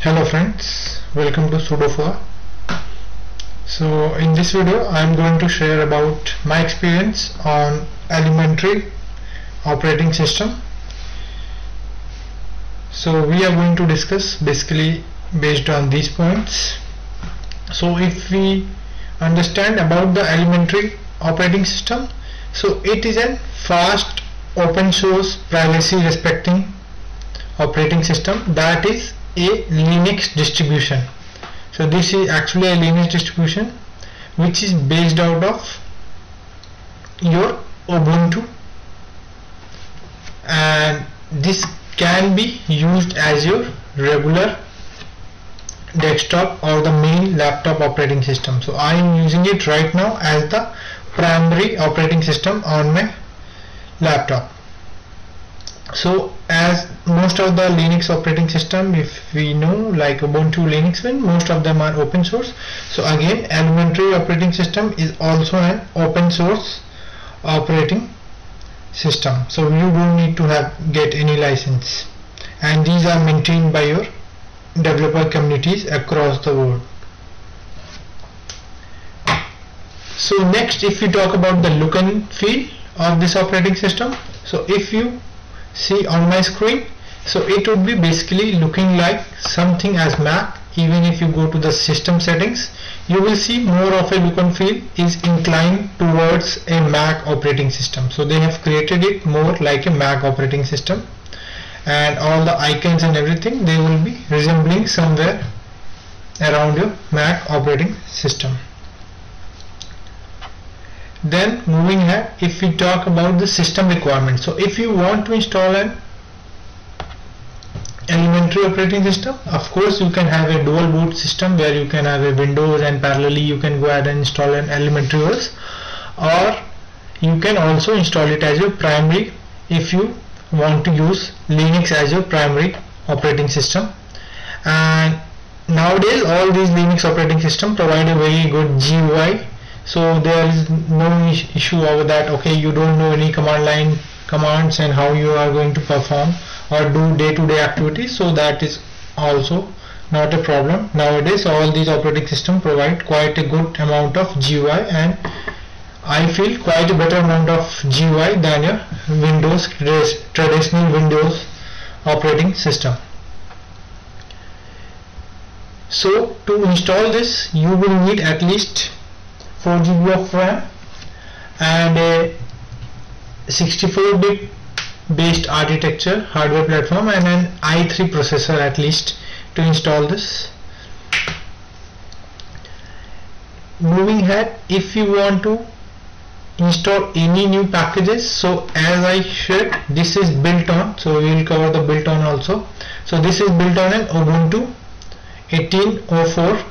Hello friends, welcome to Sudophore. So in this video I am going to share about my experience on elementary operating system. So we are going to discuss basically based on these points. So if we understand about the elementary operating system, so it is a fast, open source, privacy respecting operating system that is a Linux distribution. So this is actually a Linux distribution which is based out of your Ubuntu, and this can be used as your regular desktop or the main laptop operating system. So I am using it right now as the primary operating system on my laptop. So as most of the Linux operating system, if we know, like Ubuntu, Linux, most of them are open source. So again, elementary operating system is also an open source operating system. So you don't need to get any license, and these are maintained by your developer communities across the world. So next, if we talk about the look and feel of this operating system, so if you see on my screen, so it would be basically looking like something as Mac. Even if you go to the system settings, you will see more of a look and feel is inclined towards a Mac operating system. So they have created it more like a Mac operating system, and all the icons and everything, they will be resembling somewhere around your Mac operating system. Then moving ahead, if we talk about the system requirements, so if you want to install an elementary operating system, of course you can have a dual boot system where you can have a Windows and parallelly you can go ahead and install an elementary OS, or you can also install it as your primary if you want to use Linux as your primary operating system. And nowadays all these Linux operating systems provide a very good GUI. So there is no issue over that. Okay, you don't know any command line commands and how you are going to perform or do day-to-day activities. So that is also not a problem. Nowadays all these operating systems provide quite a good amount of GUI, and I feel quite a better amount of GUI than your Windows, traditional Windows operating system. So to install this, you will need at least 4 GB of RAM and a 64-bit based architecture hardware platform and an i3 processor at least to install this. Moving ahead, if you want to install any new packages, so as I said, this is built on, so we will cover the built on also. So this is built on an Ubuntu 18.04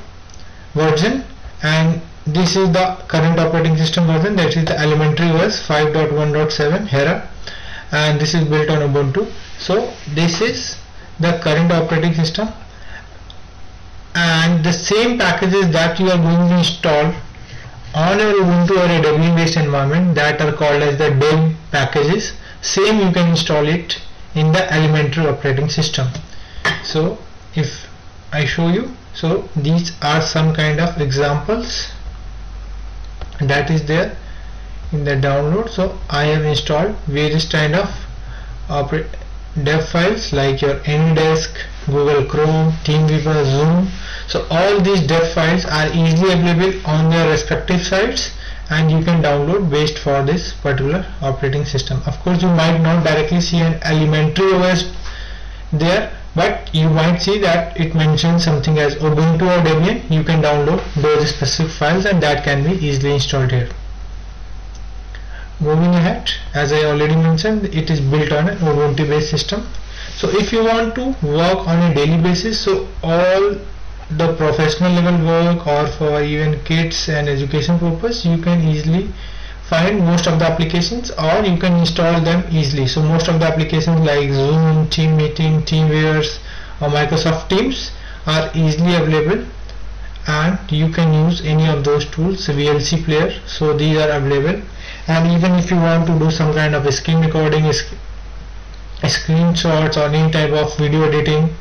version, and this is the current operating system version, that is the elementary OS 5.1.7 Hera, and this is built on Ubuntu. So this is the current operating system, and the same packages that you are going to install on your Ubuntu or a Debian based environment, that are called as the Deb packages, same you can install it in the elementary operating system. So if I show you, so these are some kind of examples that is there in the download. So I have installed various kind of dev files like your AnyDesk, Google Chrome, TeamViewer, Zoom. So all these dev files are easily available on their respective sites, and you can download based for this particular operating system. Of course you might not directly see an elementary OS there, but you might see that it mentions something as Ubuntu or Debian. You can download those specific files and that can be easily installed here. Moving ahead, as I already mentioned, it is built on an Ubuntu based system. So if you want to work on a daily basis, so all the professional level work or for even kids and education purpose, you can easily find most of the applications, or you can install them easily. So most of the applications like Zoom, Team Meeting, TeamViewer or Microsoft Teams are easily available, and you can use any of those tools. VLC player, so these are available. And even if you want to do some kind of screen recording, screenshots or any type of video editing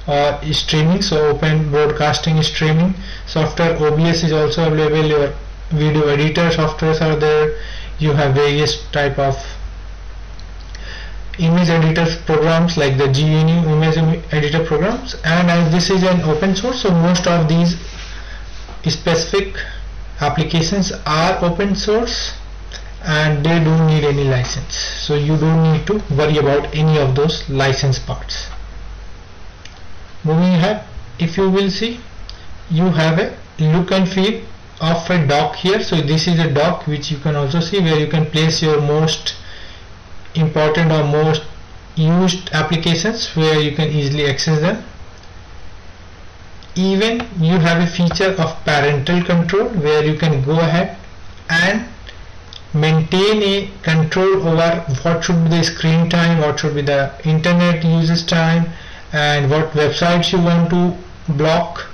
or streaming. So open broadcasting streaming software. OBS is also available. Your video editor softwares are there. You have various type of image editor programs like the GNU image editor programs, and as this is an open source, so most of these specific applications are open source and they don't need any license, so you don't need to worry about any of those license parts. Moving ahead, if you will see, you have a look and feel of a dock here. So this is a dock which you can also see, where you can place your most important or most used applications, where you can easily access them. Even you have a feature of parental control, where you can go ahead and maintain a control over what should be the screen time, what should be the internet usage time, and what websites you want to block,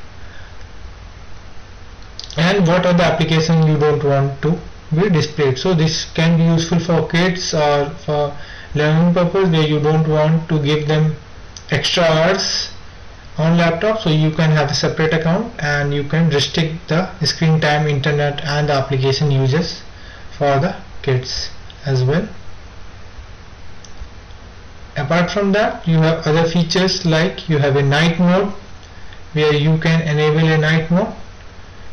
and what are the applications you don't want to be displayed. So this can be useful for kids or for learning purpose, where you don't want to give them extra hours on laptop, so you can have a separate account and you can restrict the screen time, internet and the application uses for the kids as well. Apart from that, you have other features like you have a night mode, where you can enable a night mode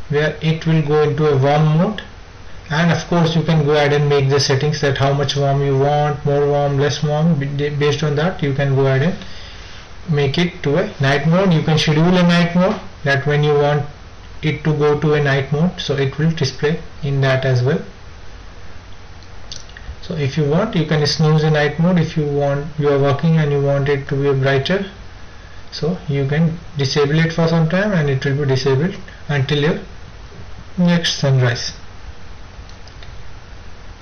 where it will go into a warm mode, and of course you can go ahead and make the settings that how much warm you want, more warm, less warm. Based on that you can go ahead and make it to a night mode. You can schedule a night mode, that when you want it to go to a night mode, so it will display in that as well. So if you want, you can snooze a night mode. If you want, you are working and you want it to be brighter, so you can disable it for some time and it will be disabled until your next sunrise.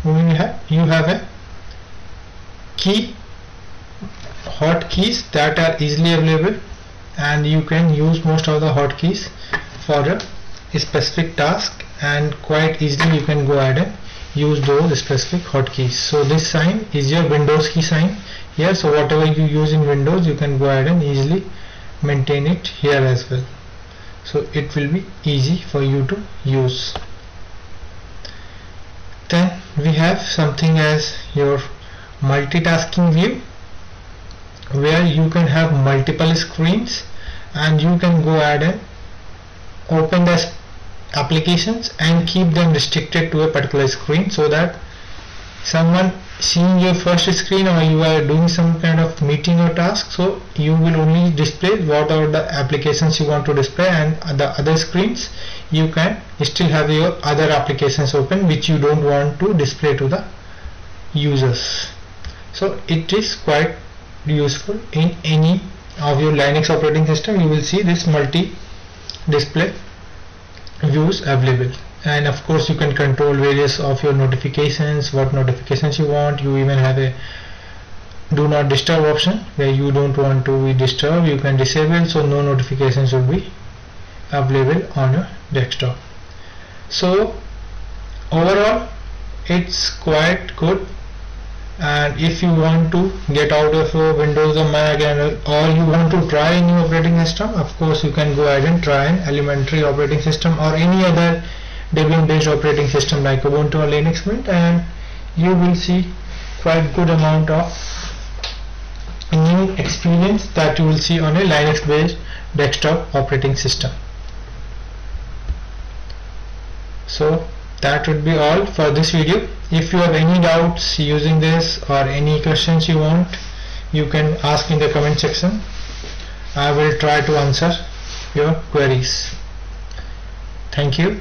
Moving ahead, you have a key hotkeys that are easily available, and you can use most of the hotkeys for a specific task, and quite easily you can go ahead and use those specific hotkeys. So this sign is your Windows key sign here, so whatever you use in Windows you can go ahead and easily maintain it here as well, so it will be easy for you to use. Then we have something as your multitasking view, where you can have multiple screens and you can go ahead and open the applications and keep them restricted to a particular screen, so that someone seeing your first screen or you are doing some kind of meeting or task, so you will only display what are the applications you want to display, and the other screens you can still have your other applications open which you don't want to display to the users. So it is quite useful in any of your Linux operating system. You will see this multi display views available, and of course you can control various of your notifications, what notifications you want. You even have a do not disturb option, where you don't want to be disturbed, you can disable, so no notifications will be available on your desktop. So overall it's quite good, and if you want to get out of Windows or Mac or you want to try a new operating system, of course you can go ahead and try an elementary operating system or any other Debian based operating system like Ubuntu or Linux Mint, and you will see quite good amount of new experience that you will see on a Linux based desktop operating system. So that would be all for this video. If you have any doubts using this or any questions you want, you can ask in the comment section. I will try to answer your queries. Thank you.